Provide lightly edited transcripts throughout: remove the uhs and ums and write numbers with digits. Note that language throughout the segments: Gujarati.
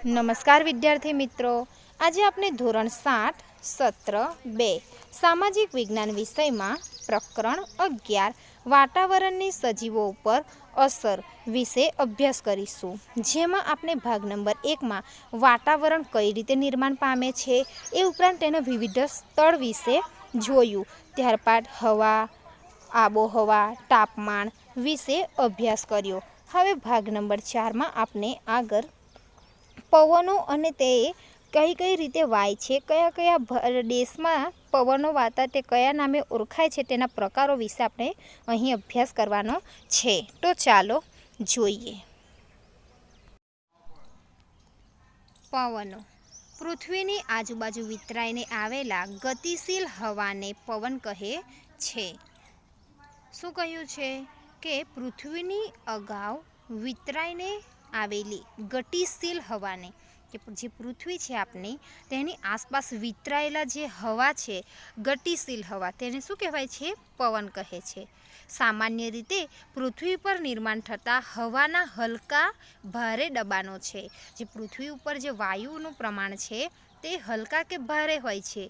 નમસ્કાર વિદ્યાર્થી મિત્રો, આજે આપણે ધોરણ 7 સત્ર 2 સામાજિક વિજ્ઞાન વિષયમાં પ્રકરણ 11 વાતાવરણની સજીવો ઉપર અસર વિશે અભ્યાસ કરીશું। જેમાં આપણે ભાગ નંબર 1માં વાતાવરણ કઈ રીતે નિર્માણ પામે છે એ ઉપરાંત તેના વિવિધ સ્તર વિશે જોયું। ત્યારબાદ હવા, આબોહવા, તાપમાન વિશે અભ્યાસ કર્યો। હવે ભાગ નંબર 4માં આપણે આગળ પવનો અને તે કઈ કઈ રીતે વાય છે, કયા કયા દેશમાં પવનો વાતા તે કયા નામે ઓળખાય છે તેના પ્રકારો વિશે આપણે અહીં અભ્યાસ કરવાનો છે। તો ચાલો જોઈએ। પવનો પૃથ્વીની આજુબાજુ વિતરાઈને આવેલા ગતિશીલ હવાને પવન કહે છે। શું કહ્યું છે કે પૃથ્વીની અગાઉ વિતરાઈને આવેલી ગતિશીલ હવાને, કે જે પૃથ્વી છે આપણી તેની આસપાસ વિતરાયેલા જે હવા છે ગતિશીલ હવા, તેને શું કહેવાય છે? પવન કહે છે। સામાન્ય રીતે પૃથ્વી પર નિર્માણ થતા હવાના હલકા ભારે દબાણો છે। જે પૃથ્વી ઉપર જે વાયુનું પ્રમાણ છે તે હલકા કે ભારે હોય છે।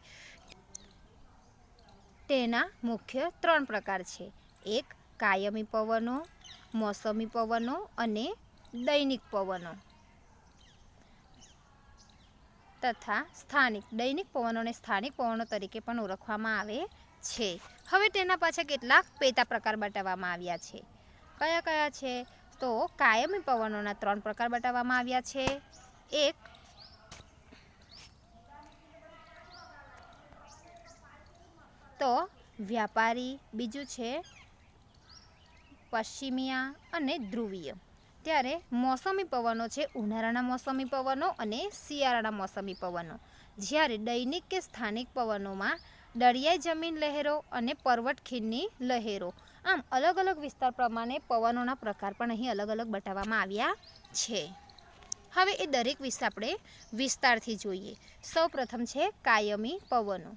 તેના મુખ્ય 3 પ્રકાર છે। એક કાયમી પવનો, મોસમી પવનો અને દૈનિક પવનો તથા સ્થાનિક। દૈનિક પવનોને સ્થાનિક પવનો તરીકે પણ ઓળખવામાં આવે છે। હવે તેના પાછળ કેટલાક પેટા પ્રકાર બતાવવામાં આવ્યા છે। કયા કયા છે? તો કાયમી પવનોના 3 પ્રકાર બતાવવામાં આવ્યા છે। એક તો વ્યાપારી, બીજું છે પશ્ચિમિયા અને ધ્રુવીય। ત્યારે મોસમી પવનો છે ઉનાળાના મોસમી પવનો અને શિયાળાના મોસમી પવનો। જ્યારે દૈનિક કે સ્થાનિક પવનોમાં દરિયાઈ જમીન લહેરો અને પર્વત ખીણની લહેરો, આમ અલગ અલગ વિસ્તાર પ્રમાણે પવનોના પ્રકાર પણ અહીં અલગ અલગ બતાવવામાં આવ્યા છે। હવે એ દરેક વિશે આપણે વિસ્તારથી જોઈએ। સૌ પ્રથમ છે કાયમી પવનો।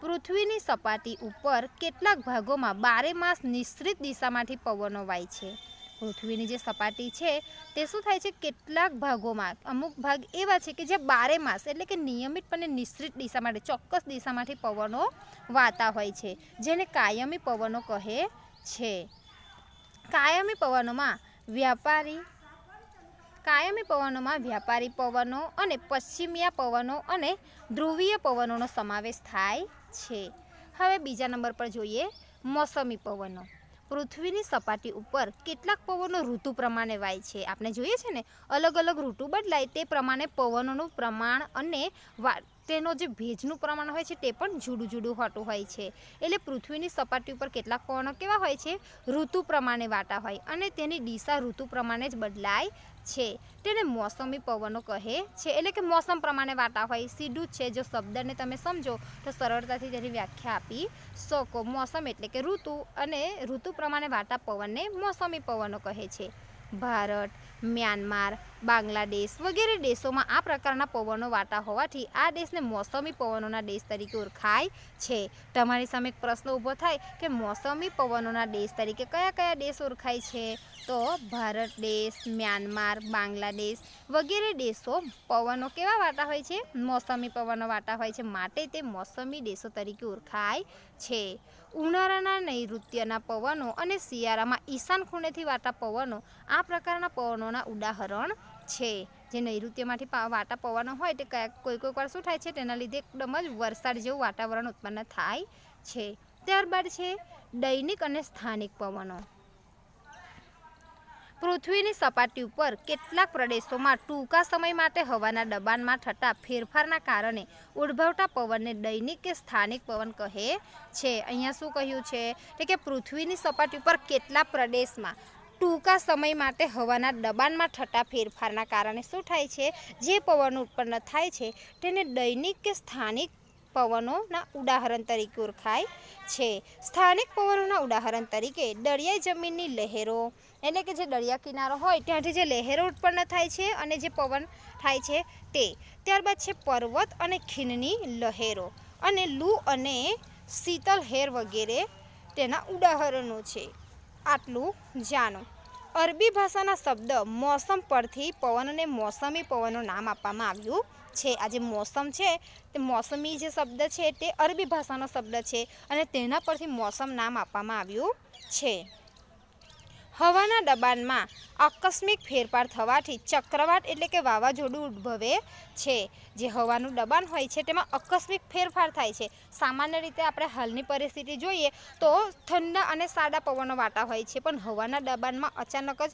પૃથ્વીની સપાટી ઉપર કેટલાક ભાગોમાં 12 માસ નિશ્ચિત દિશામાંથી પવનો વાય છે। પૃથ્વીની જે સપાટી છે તે શું થાય છે? કેટલાક ભાગોમાં, અમુક ભાગ એવા છે કે જે 12 માસ એટલે કે નિયમિતપણે નિશ્ચિત દિશા માટે, ચોક્કસ દિશામાંથી પવનો વાતા હોય છે, જેને કાયમી પવનો કહે છે। કાયમી પવનોમાં વ્યાપારી પવનો અને પશ્ચિમિયા પવનો અને ધ્રુવીય પવનોનો સમાવેશ થાય છે। હવે બીજા નંબર પર જોઈએ મોસમી પવનો। પૃથ્વીની સપાટી ઉપર કેટલાક પવનો ઋતુ પ્રમાણે વાય છે। આપણે જોઈએ છે ને, અલગ અલગ ઋતુ બદલાય તે પ્રમાણે પવનોનું પ્રમાણ અને તેનો જે ભેજનું પ્રમાણ હોય છે તે પણ જુદું જુદું હોતું હોય છે। એટલે પૃથ્વીની સપાટી ઉપર કેટલાક પવનો કેવા હોય છે? ઋતુ પ્રમાણે વાતા હોય અને તેની દિશા ઋતુ પ્રમાણે જ બદલાય છે। તેને મોસમી પવનો કહે છે। એટલે કે મોસમ પ્રમાણે વાતા હોય, સીધું જ છે। જો શબ્દને તમે સમજો તો સરળતાથી તેની વ્યાખ્યા આપી શકો। મોસમ એટલે કે ઋતુ, અને ઋતુ પ્રમાણે વાતા પવનને મોસમી પવનો કહે છે। ભારત, મ્યાનમાર, બાંગ્લાદેશ વગેરે દેશોમાં આ પ્રકારના પવનો વાતા હોવાથી આ દેશને મોસમી પવનોના દેશ તરીકે ઓળખાય છે। તમારી સામે એક પ્રશ્ન ઊભો થાય કે મોસમી પવનોના દેશ તરીકે કયા કયા દેશ ઓળખાય છે? તો ભારત દેશ, મ્યાનમાર, બાંગ્લાદેશ વગેરે દેશો પવનો કેવા વાતા હોય છે? મોસમી પવનો વાતા હોય છે, માટે તે મોસમી દેશો તરીકે ઓળખાય છે। ઉનાળાના નૈઋત્યના પવનો અને શિયાળામાં ઈશાન ખૂણેથી વાતા પવનો આ પ્રકારના પવનોના ઉદાહરણ છે। જે નૈઋત્યમાંથી વાતા પવનો હોય તે કોઈ વાર શું થાય છે? તેના લીધે એકદમ જ વરસાદ જેવું વાતાવરણ ઉત્પન્ન થાય છે। ત્યારબાદ છે દૈનિક અને સ્થાનિક પવનો। પૃથ્વીની સપાટી ઉપર કેટલાક પ્રદેશોમાં ટૂંકા સમય માટે હવાના દબાણમાં થતા ફેરફારના કારણે ઉદ્ભવતા પવનને દૈનિક કે સ્થાનિક પવન કહે છે। અહીંયા શું કહ્યું છે કે પૃથ્વીની સપાટી ઉપર કેટલાક પ્રદેશમાં ટૂંકા સમય માટે હવાના દબાણમાં થતા ફેરફારના કારણે શું થાય છે? જે પવનો ઉત્પન્ન થાય છે તેને દૈનિક કે સ્થાનિક પવનોના ઉદાહરણ તરીકે ઓળખાય છે। સ્થાનિક પવનોના ઉદાહરણ તરીકે દરિયાઈ જમીનની લહેરો, એટલે કે જે દરિયા કિનારો હોય ત્યાંથી જે લહેરો ઉત્પન્ન થાય છે અને જે પવન થાય છે તે। ત્યારબાદ છે પર્વત અને ખીણની લહેરો, અને લૂ અને શીતલહેર વગેરે તેના ઉદાહરણો છે। આટલું જાણો। અરબી ભાષાના શબ્દ મોસમ પરથી પવનને મોસમી પવનનું નામ આપવામાં આવ્યું છે. આ જે મોસમ છે તે મોસમી જે શબ્દ છે તે અરબી ભાષાનો શબ્દ છે અને તેના પરથી મોસમ નામ આપવામાં આવ્યું છે. હવાના દબાણમાં આકસ્મિક ફેરફાર થવાથી ચક્રવાત એટલે કે વાવાઝોડું ઉદ્ભવે છે. જે હવાનું દબાણ હોય છે તેમાં આકસ્મિક ફેરફાર થાય છે. સામાન્ય રીતે આપણે હાલની પરિસ્થિતિ જોઈએ તો ઠંડા અને સાદા પવનો વાતા હોય છે, પણ હવાના દબાણમાં અચાનક જ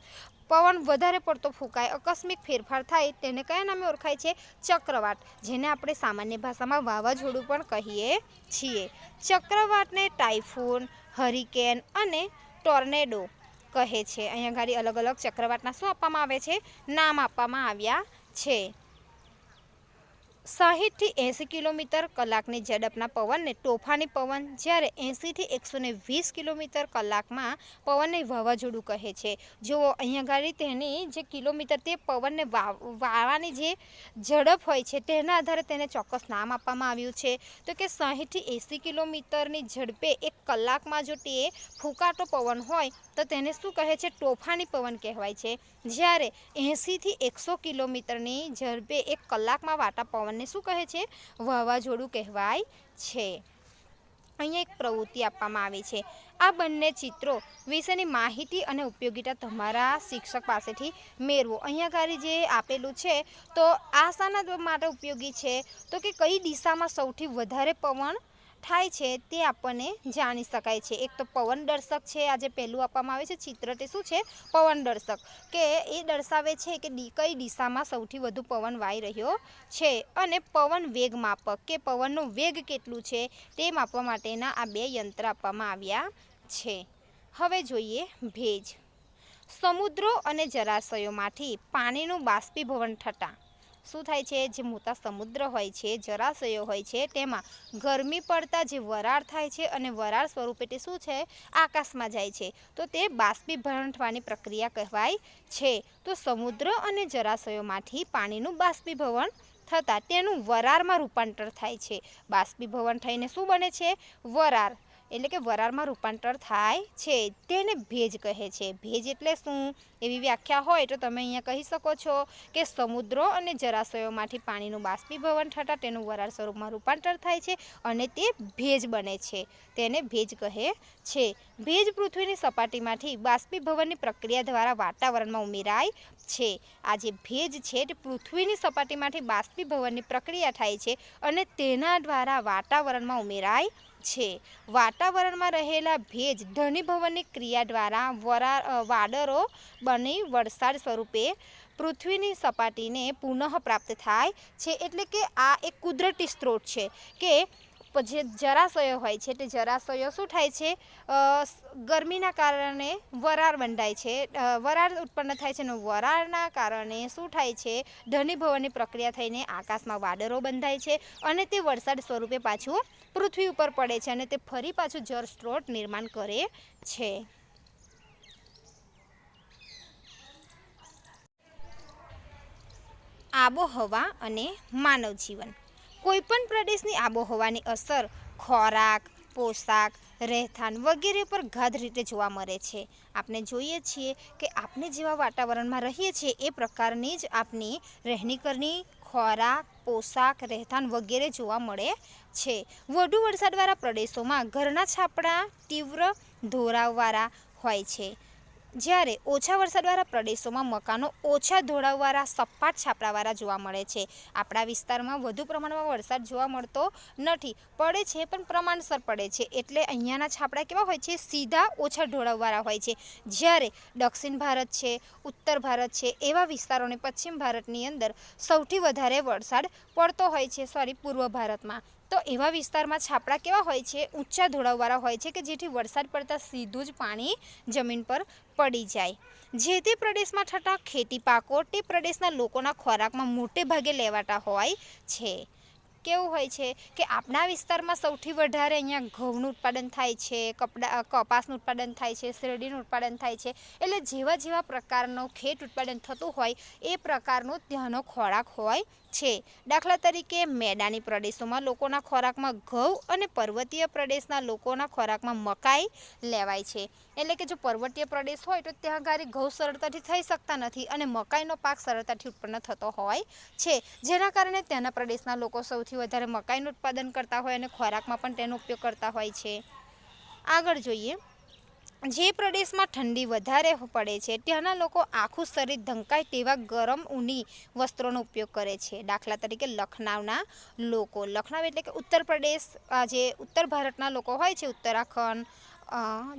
પવન વધારે પડતો ફૂંકાય, આકસ્મિક ફેરફાર થાય તેને કયા નામે ઓળખાય છે? ચક્રવાત, જેને આપણે સામાન્ય ભાષામાં વાવાઝોડું પણ કહીએ છીએ. ચક્રવાતને ટાઇફૂન, હરિકેન અને ટોર્નેડો કહે છે. અહીંયા ઘડી અલગ અલગ ચક્રવાતના શું આપવામાં આવે છે? નામ આપવામાં આવ્યા છે. 60 થી 80 કિલોમીટર કલાકની ઝડપના પવનને તોફાની પવન, જ્યારે 80 થી 120 કિલોમીટર કલાકમાં પવનને વાવાઝોડું કહે છે. જો અહીંયા ગાડી તેની જે કિલોમીટર તે પવનને વાળવાની જે ઝડપ હોય છે તેના આધારે તેને ચોક્કસ નામ આપવામાં આવ્યું છે. તો કે 60 થી 80 કિલોમીટરની ઝડપે એક કલાકમાં જો તે ફૂંકાતો પવન હોય તો તેને શું કહે છે? તોફાની પવન કહેવાય છે. જ્યારે 80 થી 100 કિલોમીટરની ઝડપે એક કલાકમાં વાતા પવનને શું કહે છે? વાવાઝોડું કહેવાય છે. અહીંયા એક પ્રવૃત્તિ આપવામાં આવી છે. આ બંને ચિત્રો વિશેની માહિતી અને ઉપયોગિતા તમારા શિક્ષક પાસેથી મેળવો. અહીંયા ગાડી જે આપેલું છે તો આ શાના માટે ઉપયોગી છે? તો કે કઈ દિશામાં સૌથી વધારે પવન થાય છે તે આપણને જાણી શકાય છે. એક તો પવન દર્શક છે, આ જે પહેલું આપવામાં આવે છે ચિત્ર તે શું છે? પવન દર્શક, કે એ દર્શાવે છે કે કઈ દિશામાં સૌથી વધુ પવન વાઈ રહ્યો છે. અને પવન વેગ માપક, કે પવનનું વેગ કેટલું છે તે માપવા માટેના આ બે યંત્ર આપવામાં આવ્યા છે. હવે જોઈએ ભેજ. સમુદ્રો અને જળાશયોમાંથી પાણીનું બાષ્પીભવન થતાં શું થાય છે? જે મોટા સમુદ્ર હોય છે, જળાશયો હોય છે, તેમાં ગરમી પડતા જે વરાળ થાય છે અને વરાળ સ્વરૂપે તે શું છે? આકાશમાં જાય છે. તો તે બાષ્પીભવન થવાની પ્રક્રિયા કહેવાય છે. તો સમુદ્ર અને જળાશયોમાંથી પાણીનું બાષ્પીભવન થતાં તેનું વરાળમાં રૂપાંતર થાય છે. બાષ્પીભવન થઈને શું બને છે? વરાળ, એટલે કે વરાળમાં રૂપાંતર થાય છે. તેને ભેજ કહે છે. ભેજ એટલે શું? એવી વ્યાખ્યા હોય તો તમે અહીંયા કહી શકો છો કે સમુદ્રો અને જળાશયોમાંથી પાણીનું બાષ્પીભવન થતાં તેનું વરાળ સ્વરૂપમાં રૂપાંતર થાય છે અને તે ભેજ બને છે. તેને ભેજ કહે છે. ભેજ પૃથ્વીની સપાટીમાંથી બાષ્પીભવનની પ્રક્રિયા દ્વારા વાતાવરણમાં ઉમેરાય છે. આ જે ભેજ છે તે પૃથ્વીની સપાટીમાંથી બાષ્પીભવનની પ્રક્રિયા થાય છે અને તેના દ્વારા વાતાવરણમાં ઉમેરાય છે. વાતાવરણમાં રહેલા ભેજ ઘનીભવનની ક્રિયા દ્વારા વાદળો બની વરસાદ સ્વરૂપે પૃથ્વીની સપાટીને પુનઃ પ્રાપ્ત થાય છે. એટલે કે આ એક કુદરતી સ્ત્રોત છે કે જે જળાશયો હોય છે તે જળાશયો શું થાય છે? ગરમીના કારણે વરાળ બંધાય છે, વરાળ ઉત્પન્ન થાય છે અને વરાળના કારણે શું થાય છે? ઘનીભવનની પ્રક્રિયા થઈને આકાશમાં વાદળો બંધાય છે અને તે વરસાદ સ્વરૂપે પાછું પૃથ્વી ઉપર પડે છે અને તે ફરી પાછું જળ સ્ત્રોત નિર્માણ કરે છે. આબોહવા અને માનવ જીવન. કોઈપણ પ્રદેશની આબોહવાની અસર ખોરાક, પોશાક, રહેઠાણ વગેરે પર ગાઢ રીતે જોવા મળે છે. આપણે જોઈએ છીએ કે આપણે જેવા વાતાવરણમાં રહીએ છીએ એ પ્રકારની જ આપણી રહેણીકરણી, ખોરાક, પોશાક, રહેઠાણ વગેરે જોવા મળે છે. વધુ વરસાદવાળા પ્રદેશોમાં ઘરના છાપરા તીવ્ર ધોરાવવાળા હોય છે, જ્યારે ઓછા વરસાદવાળા પ્રદેશોમાં મકાનો ઓછા ધોળાવવાળા સપાટ છાપરાવાળા જોવા મળે છે. આપણા વિસ્તારમાં વધુ પ્રમાણમાં વરસાદ જોવા મળતો નથી, પડે છે પણ પ્રમાણસર પડે છે. એટલે અહીંયાના છાપરા કેવા હોય છે? સીધા ઓછા ઢોળાવવાળા હોય છે. જ્યારે દક્ષિણ ભારત છે, ઉત્તર ભારત છે એવા વિસ્તારોને પશ્ચિમ ભારતની અંદર સૌથી વધારે વરસાદ પડતો હોય છે. પૂર્વ ભારતમાં તો એવા વિસ્તારમાં છાપરા કેવા હોય છે? ઊંચા ઢોળાવવાળા હોય છે કે જેથી વરસાદ પડતા સીધું જ પાણી જમીન પર પડી જાય. જે તે પ્રદેશમાં થતા ખેતી પાકો તે પ્રદેશના લોકોના ખોરાકમાં મોટે ભાગે લેવાતા હોય છે. કેવું હોય છે કે આપણા વિસ્તારમાં સૌથી વધારે અહીંયા ઘઉંનું ઉત્પાદન થાય છે, કપાસનું ઉત્પાદન થાય છે, શેરડીનું ઉત્પાદન થાય છે. એટલે જેવા જેવા પ્રકારનું ખેત ઉત્પાદન થતું હોય એ પ્રકારનો ત્યાંનો ખોરાક હોય છે. દાખલા તરીકે મેદાની પ્રદેશોમાં લોકોના ખોરાકમાં ઘઉં અને પર્વતીય પ્રદેશના લોકોના ખોરાકમાં મકાઈ લેવાય છે. એટલે કે જો પર્વતીય પ્રદેશ હોય તો ત્યાં ગાડી ઘઉં સરળતાથી થઈ શકતા નથી અને મકાઈનો પાક સરળતાથી ઉત્પન્ન થતો હોય છે, જેના કારણે ત્યાંના પ્રદેશના લોકો સૌથી વધારે મકાઈનું ઉત્પાદન કરતા હોય અને ખોરાકમાં પણ તેનો ઉપયોગ કરતા હોય છે. આગળ જોઈએ, જે પ્રદેશમાં ઠંડી વધારે પડે છે ત્યાંના લોકો આખું શરીર ઢંકાય તેવા ગરમ ઊની વસ્ત્રોનો ઉપયોગ કરે છે. દાખલા તરીકે લખનઉના લોકો, લખનઉ એટલે કે ઉત્તર પ્રદેશ, જે ઉત્તર ભારતના લોકો હોય છે, ઉત્તરાખંડ,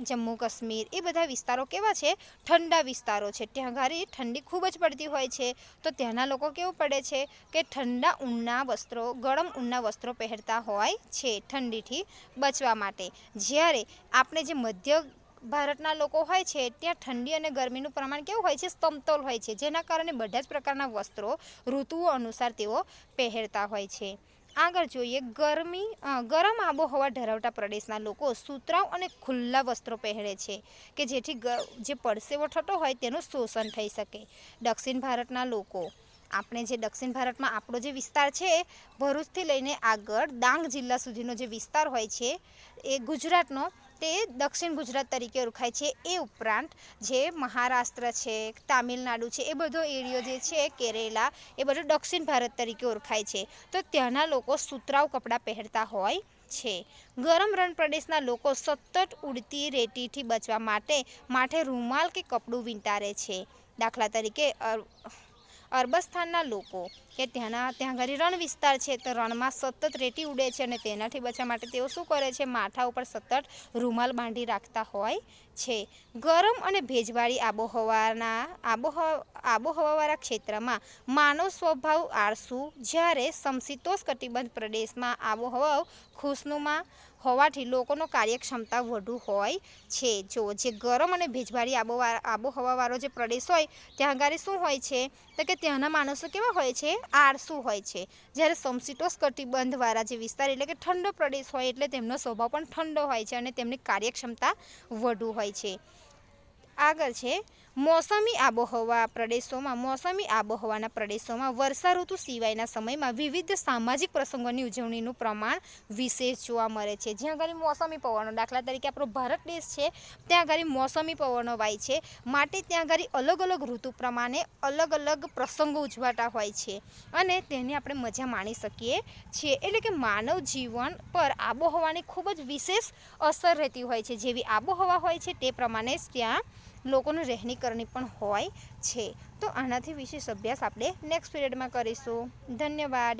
જમ્મુ કાશ્મીર, એ બધા વિસ્તારો કેવા છે? ઠંડા વિસ્તારો છે. ત્યાં ગાડી ઠંડી ખૂબ જ પડતી હોય છે, તો ત્યાંના લોકો કેવું પડે છે કે ઠંડા ઊનના વસ્ત્રો, ગરમ ઊનના વસ્ત્રો પહેરતા હોય છે ઠંડીથી બચવા માટે. જ્યારે આપણે જે મધ્ય ભારતના લોકો હોય છે ત્યાં ઠંડી અને ગરમીનું પ્રમાણ કેવું હોય છે? સમતોલ હોય છે, જેના કારણે બધા જ પ્રકારના વસ્ત્રો ઋતુઓ અનુસાર તેઓ પહેરતા હોય છે. આગળ જોઈએ, ગરમ આબોહવા ધરાવતા પ્રદેશના લોકો સુતરાઉ અને ખુલ્લા વસ્ત્રો પહેરે છે કે જેથી જે પરસેવો થતો હોય તેનું શોષણ થઈ શકે. દક્ષિણ ભારતના લોકો, આપણે જે દક્ષિણ ભારતમાં આપણો જે વિસ્તાર છે ભરૂચથી લઈને આગળ ડાંગ જિલ્લા સુધીનો જે વિસ્તાર હોય છે એ ગુજરાતનો, તે દક્ષિણ ગુજરાત તરીકે ઓળખાય છે. એ ઉપરાંત જે મહારાષ્ટ્ર છે, તામિલનાડુ છે, એ બધો એરિયો જે છે, કેરેલા, એ બધો દક્ષિણ ભારત તરીકે ઓળખાય છે. તો ત્યાંના લોકો સુતરાઉ કપડાં પહેરતા હોય છે. ગરમ રણ પ્રદેશના લોકો સતત ઉડતી રેતીથી બચવા માટે માથે રૂમાલ કે કપડું વીંટાળે છે. દાખલા તરીકે અરબસ્તાનના લોકો કે ત્યાં આગળ રણ વિસ્તાર છે, તો રણમાં સતત રેતી ઉડે છે અને તેનાથી બચવા માટે તેઓ શું કરે છે? માથા ઉપર સતત રૂમાલ બાંધી રાખતા હોય છે. ગરમ અને ભેજવાળી આબોહવાવાળા ક્ષેત્રમાં માનવ સ્વભાવ આળસુ, જ્યારે સમશીતોષ્ણકટિબંધ પ્રદેશમાં આબોહવા ખુશનુમા હોવાથી લોકોનો કાર્યક્ષમતા વધુ હોય છે. જો જે ગરમ અને ભેજવાળી આબોહવાવાળો જે પ્રદેશ હોય ત્યાં આગળ શું હોય છે તો કે ત્યાંના માણસો કેવા હોય છે? આળસુ હોય છે. જ્યારે સમશીતોષ્ણકટિબંધવાળા જે વિસ્તાર એટલે કે ઠંડો પ્રદેશ હોય એટલે તેમનો સ્વભાવ પણ ઠંડો હોય છે અને તેમની કાર્યક્ષમતા વધુ હોય છે. આગળ છે, મોસમી આબોહવાના પ્રદેશોમાં વર્ષા ઋતુ સિવાયના સમયમાં વિવિધ સામાજિક પ્રસંગોની ઉજવણીનું પ્રમાણ વિશેષ જોવા મળે છે. જ્યાં આગળ મોસમી પવનો, દાખલા તરીકે આપણો ભારત દેશ છે ત્યાં આગળ મોસમી પવનો વાય છે, માટે ત્યાં આગળ અલગ અલગ ઋતુ પ્રમાણે અલગ અલગ પ્રસંગો ઉજવાતા હોય છે અને તેની આપણે મજા માણી શકીએ છીએ. એટલે કે માનવ જીવન પર આબોહવાની ખૂબ જ વિશેષ અસર રહેતી હોય છે. જેવી આબોહવા હોય છે તે પ્રમાણે જ ત્યાં લોકોનું રહેણી કરણી પણ હોય છે. તો આનાથી વિશેષ અભ્યાસ આપણે નેક્સ્ટ પીરિયડમાં કરીશું. ધન્યવાદ.